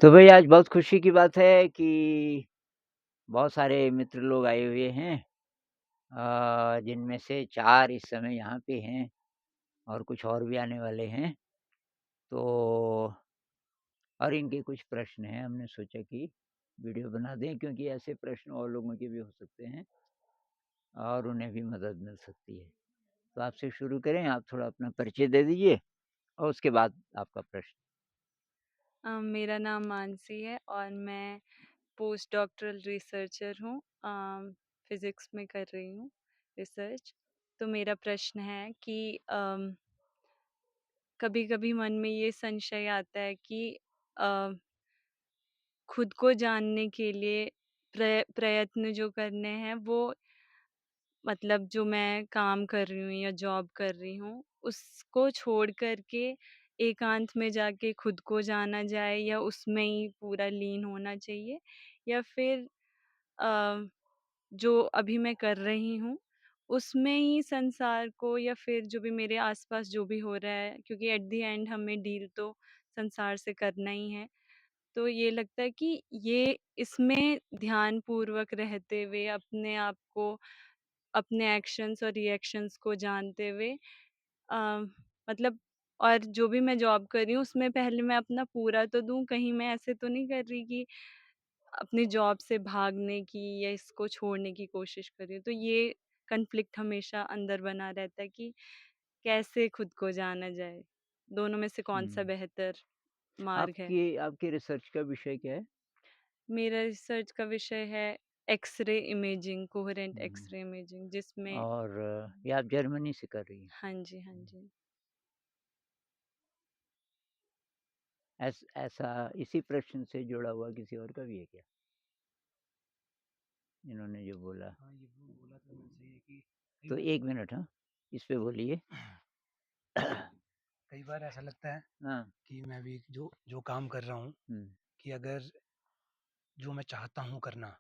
तो भई आज बहुत खुशी की बात है कि बहुत सारे मित्र लोग आए हुए हैं जिनमें से 4 इस समय यहाँ पे हैं और कुछ और भी आने वाले हैं। तो और इनके कुछ प्रश्न हैं, हमने सोचा कि वीडियो बना दें क्योंकि ऐसे प्रश्न और लोगों के भी हो सकते हैं और उन्हें भी मदद मिल सकती है। तो आपसे शुरू करें, आप थोड़ा अपना परिचय दे दीजिए और उसके बाद आपका प्रश्न। मेरा नाम मानसी है और मैं पोस्ट डॉक्टरल रिसर्चर हूँ। फिज़िक्स में कर रही हूँ रिसर्च। तो मेरा प्रश्न है कि कभी-कभी मन में ये संशय आता है कि अ, खुद को जानने के लिए प्रयत्न जो करने हैं वो मतलब जो मैं काम कर रही हूँ या जॉब कर रही हूँ, उसको छोड़ कर के एकांत में जाके खुद को जाना जाए या उसमें ही पूरा लीन होना चाहिए? या फिर अ, जो अभी मैं कर रही हूँ, उसमें ही संसार को या फिर जो भी मेरे आस-पास जो भी हो रहा है क्योंकि एट द एंड हमें डील तो संसार से करना ही है। तो ये लगता है कि ये इसमें ध्यानपूर्वक रहते हुए अपने आप को अपने एक्शंस और रिएक्शंस को जानते हुए अ, मतलब और जो भी मैं जॉब कर रही हूँ उसमें पहले मैं अपना पूरा तो दूँ, कहीं मैं ऐसे तो नहीं कर रही कि अपनी जॉब से भागने की या इसको छोड़ने की कोशिश कर रही हूँ। तो ये कॉन्फ्लिक्ट हमेशा अंदर बना रहता है कि कैसे खुद को जाना जाए? दोनों में से कौन-सा हुँ। बेहतर मार्ग है? आपकी आपके रिसर्च का विषय क्या है? मेरा रिसर्च का विषय है एक्स-रे इमेजिंग, कोहेरेंट हुँ। एक्स-रे इमेजिंग जिसमें और ये आप जर्मनी से कर रही हैं? हाँ जी, हाँ हुँ। जी। ऐसा इसी प्रश्न से जुड़ा हुआ किसी और का भी है क्या? इन्होंने जो बोला? हाँ, ये वो बोला था वैसे ही कि कई तो बार 1 मिनट हाँ, इस पे बोलिए। कई बार ऐसा लगता है हाँ, कि मैं भी जो जो काम कर रहा हूँ हुँ, कि अगर जो मैं चाहता हूँ करना,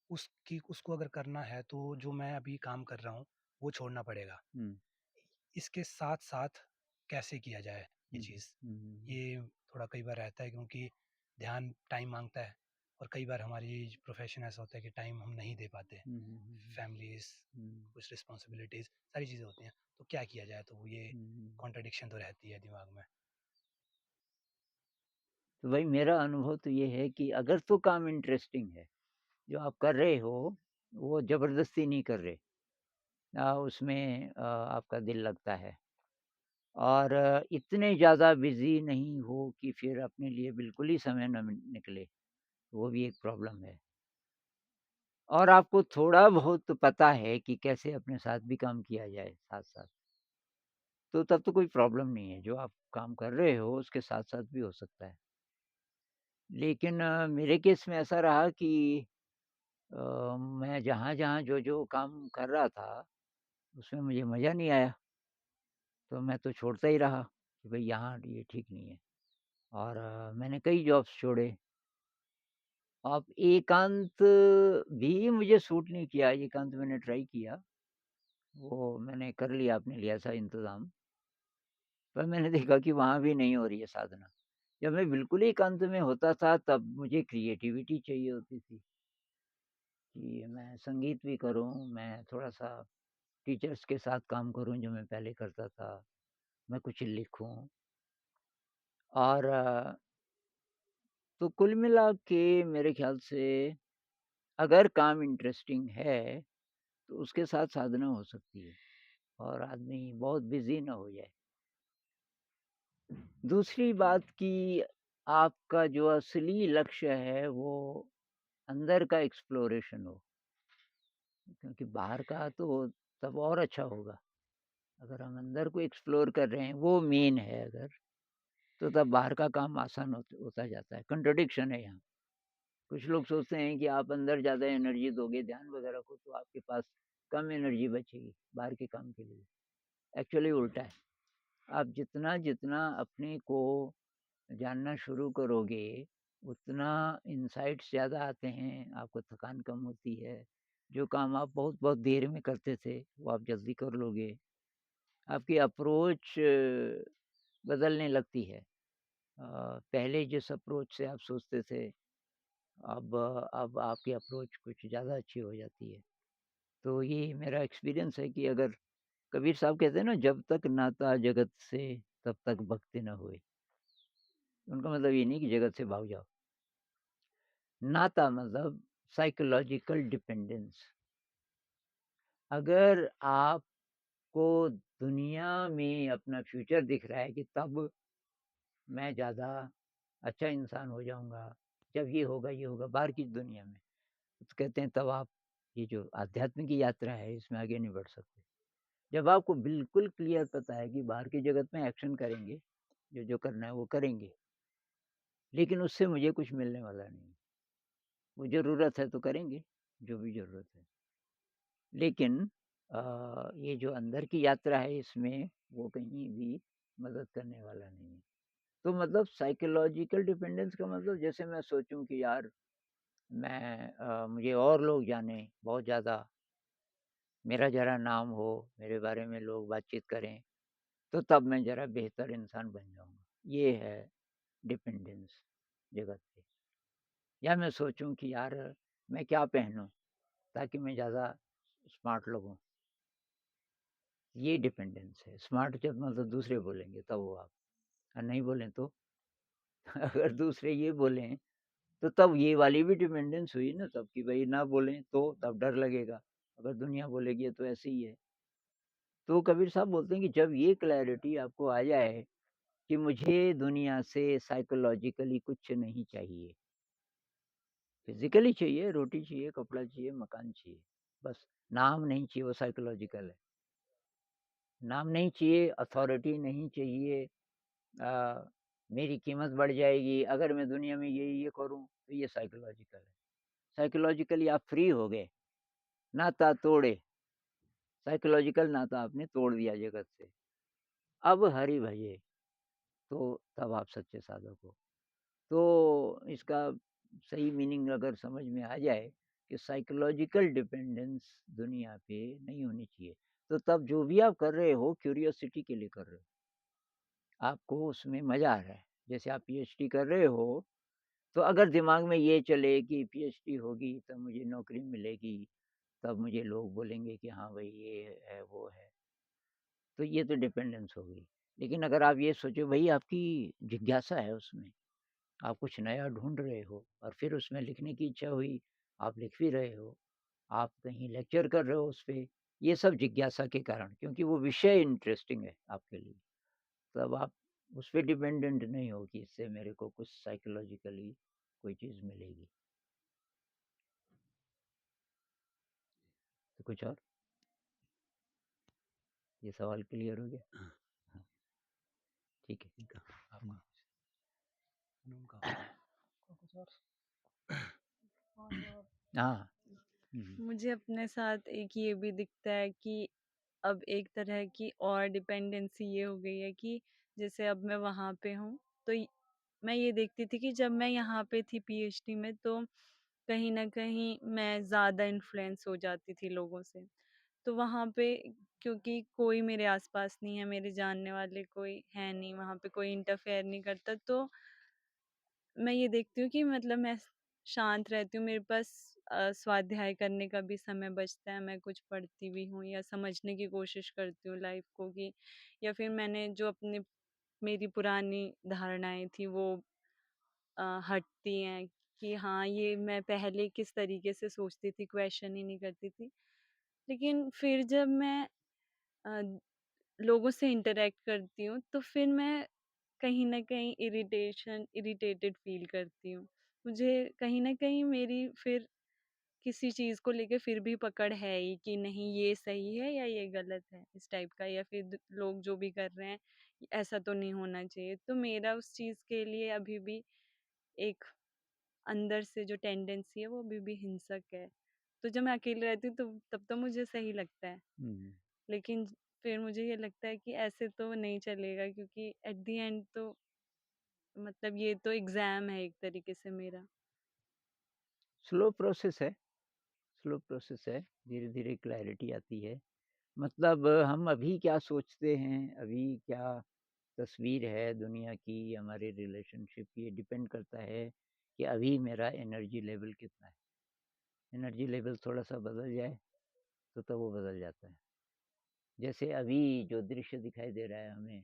उसको अगर करना है तो जो मैं अभी काम कर रहा हूँ, वो छोड़ना पड़ेगा। हुँ, इसके साथ-साथ कैसे किया जाए ये हुँ, चीज़? हुँ, ये थोड़ा कई बार रहता है क्योंकि ध्यान टाइम माँगता है और कई बार हमारी प्रोफ़ेशन ऐसा होता है कि टाइम हम नहीं दे पाते। हुँ, हुँ, हुँ, फैमिलीज़, हुँ, कुछ रिस्पॉन्सिबिलिटीज़, सारी चीज़ें होती हैं। तो क्या किया जाए? तो ये हुँ, हुँ। कॉन्ट्रडिक्शन तो रहती है दिमाग में। तो भाई मेरा अनुभव तो ये है कि अगर तो काम इंटरेस्टिंग है, जो आप कर रहे हो, वो ज़बरदस्ती नहीं कर रहे। उसमें आपका दिल लगता है और इतने ज़्यादा बिज़ी नहीं हो कि फिर अपने लिए बिल्कुल ही समय ना निकले, वो भी एक प्रॉब्लम है। और आपको थोड़ा बहुत पता है कि कैसे अपने साथ भी काम किया जाए साथ-साथ, तो तब तो कोई प्रॉब्लम नहीं है, जो आप काम कर रहे हो उसके साथ-साथ भी हो सकता है। लेकिन मेरे केस में ऐसा रहा कि मैं जहाँ-जहाँ, जो-जो काम कर रहा था, उसमें मुझे मज़ा नहीं आया, तो मैं तो छोड़ता ही रहा कि भई यहाँ ये ठीक नहीं है और मैंने कई जॉब्स छोड़े। अब एकांत भी मुझे सूट नहीं किया, एकांत मैंने ट्राई किया, वो मैंने कर लिया अपने लिए ऐसा इंतज़ाम। पर मैंने देखा कि वहाँ भी नहीं हो रही है साधना। जब मैं बिल्कुल ही एकांत में होता था तब मुझे क्रिएटिविटी चाहिए होती थी, कि मैं संगीत भी करूँ, मैं थोड़ा-सा टीचर्स के साथ काम करूँ जो मैं पहले करता था, मैं कुछ लिखूँ और तो कुल मिला के मेरे ख़्याल से अगर काम इंटरेस्टिंग है, तो उसके साथ साधना हो सकती है और आदमी बहुत बिज़ी ना हो जाए। दूसरी बात कि आपका जो असली लक्ष्य है वो अंदर का एक्सप्लोरेशन हो, क्योंकि बाहर का तो तब और अच्छा होगा। अगर हम अंदर को एक्सप्लोर कर रहे हैं, वो मेन है अगर, तो तब बाहर का काम आसान होता जाता है। कॉन्ट्रडिक्शन है यहाँ। कुछ लोग सोचते हैं कि आप अंदर ज़्यादा एनर्जी दोगे ध्यान वगैरह को तो आपके पास कम एनर्जी बचेगी बाहर के काम के लिए। एक्चुअली उल्टा है। आप जितना-जितना अपने को जानना शुरू करोगे, उतना इनसाइट्स ज़्यादा आते हैं, आपको थकान कम होती है। जो काम आप बहुत-बहुत देर में करते थे, वो आप जल्दी कर लोगे। आपकी अप्रोच बदलने लगती है पहले जिस अप्रोच से आप सोचते थे, अब आपकी अप्रोच कुछ ज़्यादा अच्छी हो जाती है। तो ये मेरा एक्सपीरियंस है कि अगर कबीर साहब कहते हैं ना, जब तक नाता जगत से तब तक भक्ति न होए। उनका मतलब ये नहीं कि जगत से भाग जाओ। नाता मतलब साइकोलॉजिकल डिपेंडेंस। अगर आपको दुनिया में अपना फ्यूचर दिख रहा है कि तब मैं ज़्यादा अच्छा इंसान हो जाऊँगा, जब ये होगा बाहर की दुनिया में, तो कहते हैं तब आप ये जो आध्यात्म की यात्रा है इसमें आगे नहीं बढ़ सकते। जब आपको बिल्कुल क्लियर पता है कि बाहर की जगत में एक्शन करेंगे, जो करना है वो करेंगे, लेकिन उससे मुझे कुछ मिलने वाला नहीं। वो ज़रूरत है तो करेंगे, जो भी ज़रूरत है। लेकिन ये जो अंदर की यात्रा है इसमें वो कहीं भी मदद करने वाला नहीं है। तो मतलब साइकोलॉजिकल डिपेंडेंस का मतलब जैसे मैं सोचूँ कि यार मुझे और लोग जानें बहुत ज़्यादा, मेरा ज़रा नाम हो, मेरे बारे में लोग बातचीत करें, तो तब मैं ज़रा बेहतर इंसान बन जाऊँगा। ये है डिपेंडेंस जगत पे। या मैं सोचूँ कि यार मैं क्या पहनूँ ताकि मैं ज़्यादा स्मार्ट लगूँ, ये डिपेंडेंस है। स्मार्ट जब मतलब दूसरे बोलेंगे तब हो आप, और नहीं बोलें तो अगर दूसरे ये बोलें तो तब ये वाली भी डिपेंडेंस हुई ना तब कि भई ना बोलें तो तब डर लगेगा, अगर दुनिया बोलेगी तो ऐसे ही है। तो कबीर साहब बोलते हैं कि जब ये क्लैरिटी आपको आ जाए कि मुझे दुनिया से साइकोलॉजिकली कुछ नहीं चाहिए, फिज़िकली चाहिए, रोटी चाहिए, कपड़ा चाहिए, मकान चाहिए, बस नाम नहीं चाहिए, वो साइकोलॉजिकल है। नाम नहीं चाहिए, अथॉरिटी नहीं चाहिए, अ, मेरी कीमत बढ़ जाएगी अगर मैं दुनिया में ये करूँ, तो ये साइकोलॉजिकल है। साइकोलॉजिकली आप फ्री हो गए, नाता तोड़े, साइकोलॉजिकल नाता आपने तोड़ दिया जगत से। अब हरि भजे, तो तब आप सच्चे साधक हो। तो इसका सही मीनिंग अगर समझ में आ जाए कि साइकोलॉजिकल डिपेंडेंस दुनिया पे नहीं होनी चाहिए, तो तब जो भी आप कर रहे हो क्यूरियोसिटी के लिए कर रहे हो, आपको उसमें मज़ा आ रहा है। जैसे आप पीएचडी कर रहे हो, तो अगर दिमाग में ये चले कि पीएचडी होगी तब मुझे नौकरी मिलेगी, तब मुझे लोग बोलेंगे कि हाँ भाई ये है, वो है, तो ये तो डिपेंडेंस हो गई। लेकिन अगर आप ये सोचो भई आपकी जिज्ञासा है उसमें, आप कुछ नया ढूँढ रहे हो और फिर उसमें लिखने की इच्छा हुई, आप लिख भी रहे हो, आप कहीं लेक्चर कर रहे हो उस पे, ये सब जिज्ञासा के कारण, क्योंकि वो विषय इंटरेस्टिंग है आपके लिए। तब आप उस पे डिपेंडेंट नहीं हो कि इससे मेरे को कुछ साइकोलॉजिकली कोई चीज़ मिलेगी। तो कुछ और? ये सवाल क्लियर हो गया? हाँ, हाँ, ठीक है। ठीक है, आपका हुँ। उनका कुछ और? हाँ। हुँ, मुझे अपने साथ एक ये भी दिखता है कि अब एक तरह की और डिपेंडेंसी ये हो गई है कि जैसे अब मैं वहाँ पे हूँ, तो मैं ये देखती थी कि जब मैं यहाँ पे थी पीएचडी में, तो कहीं न कहीं मैं ज़्यादा इन्फ्लुएंस हो जाती थी लोगों से। तो वहाँ पे क्योंकि कोई मेरे आस-पास नहीं है, मेरे जानने वाले कोई है नहीं, वहाँ पे कोई इंटरफेयर नहीं करता, तो मैं ये देखती हूँ कि मतलब मैं शांत रहती हूँ, मेरे पास स्वाध्याय करने का भी समय बचता है, मैं कुछ पढ़ती भी हूँ या समझने की कोशिश करती हूँ लाइफ़ को, कि या फिर मैंने जो अपनी मेरी पुरानी धारणाएँ थी वो हटती हैं कि हाँ, ये मैं पहले किस तरीके से सोचती थी, क्वेश्चन ही नहीं करती थी। लेकिन फिर जब मैं अ, लोगों से इंटरैक्ट करती हूँ, तो फिर मैं कहीं न कहीं इरिटेटेड फ़ील करती हूँ। मुझे कहीं न कहीं मेरी फिर किसी चीज़ को लेके फिर भी पकड़ है ही कि नहीं, ये सही है या ये गलत है, इस टाइप का, या फिर लोग जो भी कर रहे हैं ऐसा तो नहीं होना चाहिए। तो मेरा उस चीज़ के लिए अभी भी एक अंदर से जो टेंडेंसी है वो अभी भी हिंसक है। तो जब मैं अकेली रहती हूँ तो तब तो मुझे सही लगता है। हुँ। लेकिन फिर मुझे ये लगता है कि ऐसे तो नहीं चलेगा, क्योंकि एट द एंड तो मतलब ये तो एग्ज़ाम है एक तरीके से मेरा। स्लो प्रोसेस है, स्लो प्रोसेस है, धीरे-धीरे क्लैरिटी आती है। मतलब हम अभी क्या सोचते हैं, अभी क्या तस्वीर है दुनिया की, हमारे रिलेशनशिप की, ये डिपेंड करता है कि अभी मेरा एनर्जी लेवल कितना है। एनर्जी लेवल थोड़ा-सा बदल जाए, तो वो बदल जाता है। जैसे अभी जो दृश्य दिखाई दे रहा है हमें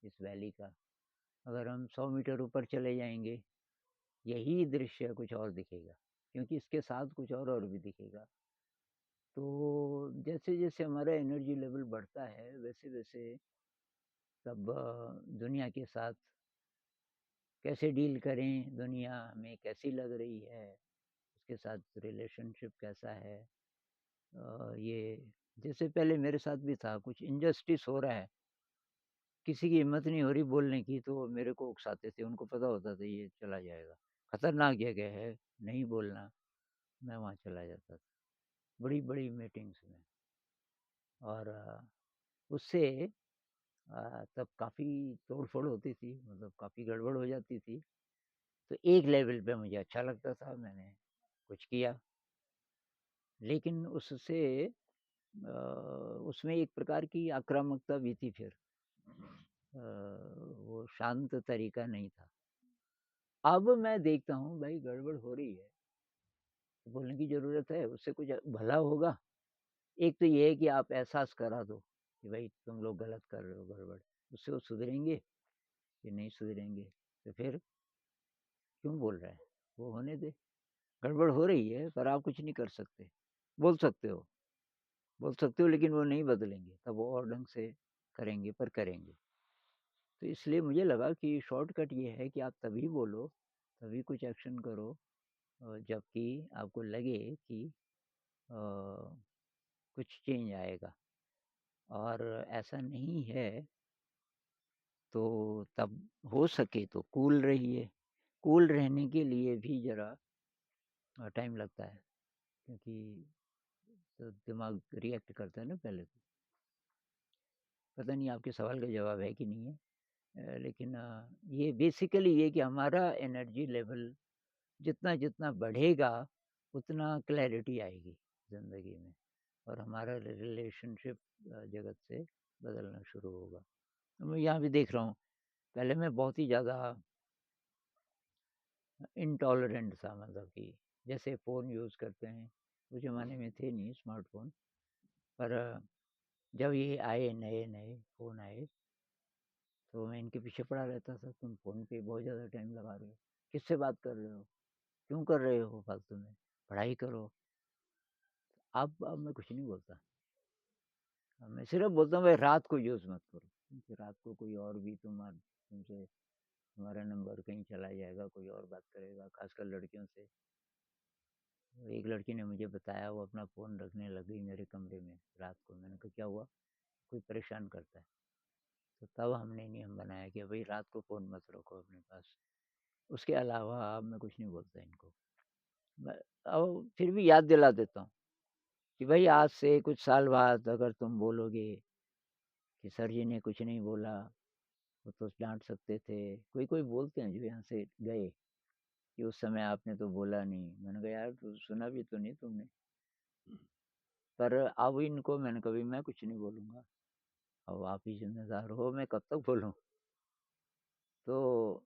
इस वैली का, अगर हम 100 मीटर ऊपर चले जाएँगे, यही दृश्य कुछ और दिखेगा, क्योंकि इसके साथ कुछ और भी दिखेगा। तो जैसे-जैसे हमारा एनर्जी लेवल बढ़ता है, वैसे-वैसे तब दुनिया के साथ कैसे डील करें, दुनिया हमें कैसी लग रही है, उसके साथ रिलेशनशिप कैसा है। ये जैसे पहले मेरे साथ भी था, कुछ इनजस्टिस हो रहा है, किसी की हिम्मत नहीं हो रही बोलने की, तो मेरे को उकसाते थे, उनको पता होता था ये चला जाएगा, खतरनाक जगह है, नहीं बोलना, मैं वहाँ चला जाता था, बड़ी-बड़ी मीटिंग्स में। और उससे तब काफ़ी तोड़-फोड़ होती थी, मतलब काफ़ी गड़बड़ हो जाती थी। तो एक लेवल पे मुझे अच्छा लगता था, मैंने कुछ किया, लेकिन उससे उसमें एक प्रकार की आक्रामकता भी थी फिर। वो शांत तरीका नहीं था। अब मैं देखता हूँ भाई गड़बड़ हो रही है, तो बोलने की ज़रूरत है, उससे कुछ भला होगा। एक तो ये है कि आप एहसास करा दो कि भाई तुम लोग गलत कर रहे हो, गड़बड़। उससे वो सुधरेंगे कि नहीं सुधरेंगे, तो फिर क्यों बोल रहे हैं? वो होने दें। गड़बड़ हो रही है पर आप कुछ नहीं कर सकते। बोल सकते हो, बोल सकते हो लेकिन वो नहीं बदलेंगे, तब वो और ढंग से करेंगे पर करेंगे। तो इसलिए मुझे लगा कि शॉर्टकट ये है कि आप तभी बोलो, तभी कुछ एक्शन करो जबकि आपको लगे कि कुछ चेंज आएगा। और ऐसा नहीं है तो तब हो सके तो कूल रहिए। कूल रहने के लिए भी ज़रा टाइम लगता है, क्योंकि तो दिमाग रिएक्ट करता है ना पहले तो। पता नहीं आपके सवाल का जवाब है कि नहीं है। लेकिन ये बेसिकली ये कि हमारा एनर्जी लेवल जितना-जितना बढ़ेगा, उतना क्लैरिटी आएगी ज़िंदगी में और हमारा रिलेशनशिप जगत से बदलना शुरू होगा। तो मैं यहाँ भी देख रहा हूँ, पहले मैं बहुत ही ज़्यादा इंटॉलरेंट था, मतलब कि जैसे फ़ोन यूज़ करते हैं, उस ज़माने में थे नहीं स्मार्टफ़ोन, पर जब ये आए नए-नए फ़ोन आए, तो मैं इनके पीछे पड़ा रहता था, तुम फ़ोन पे बहुत ज़्यादा टाइम लगा रहे हो, किससे बात कर रहे हो? क्यों कर रहे हो फालतू में? पढ़ाई करो। अब मैं कुछ नहीं बोलता। अब मैं सिर्फ़ बोलता हूँ भाई रात को यूज़ मत करो, क्योंकि रात को कोई और भी तुमसे तुम्हारा नंबर कहीं चला जाएगा, कोई और बात करेगा, ख़ासकर लड़कियों से। एक लड़की ने मुझे बताया वो अपना फ़ोन रखने लग गई मेरे कमरे में रात को। मैंने कहा क्या हुआ? कोई परेशान करता है। तो तब हमने नियम बनाया कि भई रात को फ़ोन मत रखो अपने पास। उसके अलावा अब मैं कुछ नहीं बोलता इनको। मैं अब फिर भी याद दिला देता हूँ कि भई आज से कुछ साल बाद अगर तुम बोलोगे कि सर जी ने कुछ नहीं बोला, वो तो डाँट सकते थे। कोई-कोई बोलते हैं जो यहाँ से गए कि उस समय आपने तो बोला नहीं। मैंने कहा यार तो सुना भी तो नहीं तुमने। पर अब इनको मैंने कहा भई मैं कुछ नहीं बोलूँगा। अब आप ही ज़िम्मेदार हो, मैं कब तक बोलूँ? तो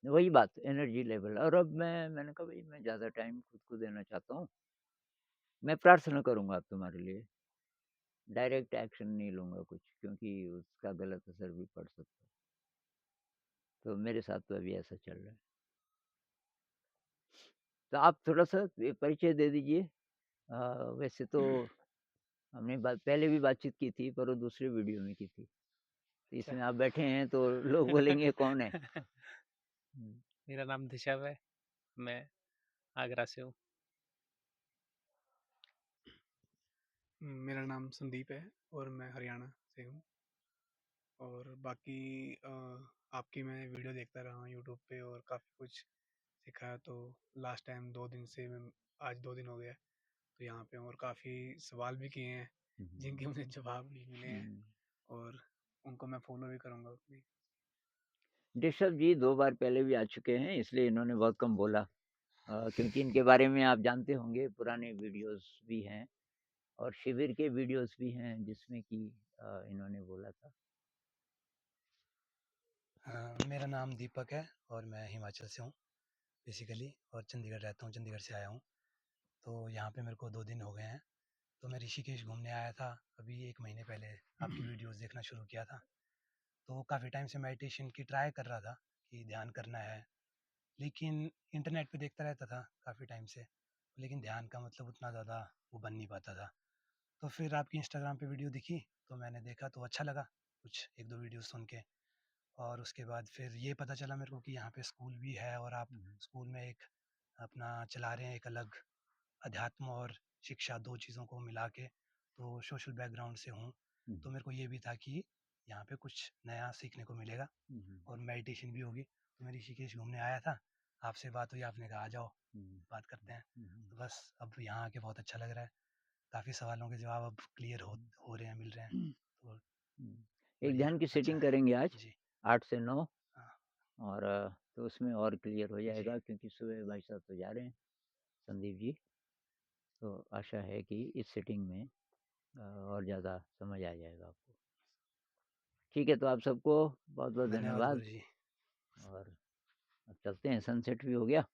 वही बात एनर्जी लेवल। और अब मैंने कहा भई मैं ज़्यादा टाइम खुद को देना चाहता हूँ। मैं प्रार्थना करूँगा अब तुम्हारे लिए, डायरेक्ट एक्शन नहीं लूँगा कुछ, क्योंकि उसका गलत असर भी पड़ सकता है। तो मेरे साथ तो अभी ऐसा चल रहा है। तो आप थोड़ा-सा परिचय दे दीजिए। वैसे तो हमने बात पहले भी बातचीत की थी, पर वो दूसरे वीडियो में की थी। तो अच्छा। इसमें आप बैठे हैं तो लोग बोलेंगे कौन है? हुँ। मेरा नाम दिशव है, मैं आगरा से हूँ। मेरा नाम संदीप है और मैं हरियाणा से हूँ। और बाकी आपकी मैं वीडियो देखता रहा हूँ यूट्यूब पे और काफ़ी कुछ सीखा है। तो लास्ट टाइम 2 दिन से मैं आज 2 दिन हो गया तो यहाँ पे हूँ और काफ़ी सवाल भी किए हैं हुँ, जिनके मुझे जवाब भी मिले हैं हुँ। और उनको मैं फॉलो भी करूँगा अपनी। ऋषभ जी 2 बार पहले भी आ चुके हैं, इसलिए इन्होंने बहुत कम बोला। क्योंकि इनके बारे में आप जानते होंगे, पुराने वीडियोज़ भी हैं और शिविर के वीडियोज़ भी हैं जिसमें कि इन्होंने बोला था। मेरा नाम दीपक है और मैं हिमाचल से हूँ बेसिकली, और चंडीगढ़ रहता हूँ, चंडीगढ़ से आया हूँ। तो यहाँ पे मेरे को 2 दिन हो गए हैं। तो मैं ऋषिकेश घूमने आया था अभी 1 महीने पहले, आपकी वीडियोज़ देखना शुरू किया था। तो काफ़ी टाइम से मेडिटेशन की ट्राई कर रहा था कि ध्यान करना है, लेकिन इंटरनेट पे देखता रहता था काफ़ी टाइम से, लेकिन ध्यान का मतलब उतना ज़्यादा वो बन नहीं पाता था। तो फिर आपकी इंस्टाग्राम पे वीडियो दिखी, तो मैंने देखा तो अच्छा लगा, कुछ 1-2 वीडियो सुन के। और उसके बाद फिर ये पता चला मेरे को कि यहाँ पे स्कूल भी है और आप स्कूल में एक अपना चला रहे हैं एक अलग अध्यात्म और शिक्षा 2 चीज़ों को मिला के। तो सोशल बैकग्राउंड से हूँ, तो मेरे को ये भी था कि यहाँ पे कुछ नया सीखने को मिलेगा और मेडिटेशन भी होगी। तो मैं ऋषिकेश घूमने आया था, आपसे बात हुई, आपने कहा आ जाओ बात करते हैं। तो बस अब यहाँ आके बहुत अच्छा लग रहा है, काफ़ी सवालों के जवाब अब क्लियर हो रहे हैं, मिल रहे हैं, तो एक बढ़िया, ध्यान की अच्छा सेटिंग है। करेंगे आज जी, 8 से 9 हाँ, और तो उसमें और क्लियर हो जी, जाएगा, क्योंकि सुबह भाई साहब तो जा रहे हैं संदीप जी। तो आशा है कि इस सेटिंग में और ज़्यादा समझ आ जाएगा आपको। ठीक है, तो आप सबको बहुत-बहुत धन्यवाद धन्यवाद गुरुजी। और अब चलते हैं, सनसेट भी हो गया।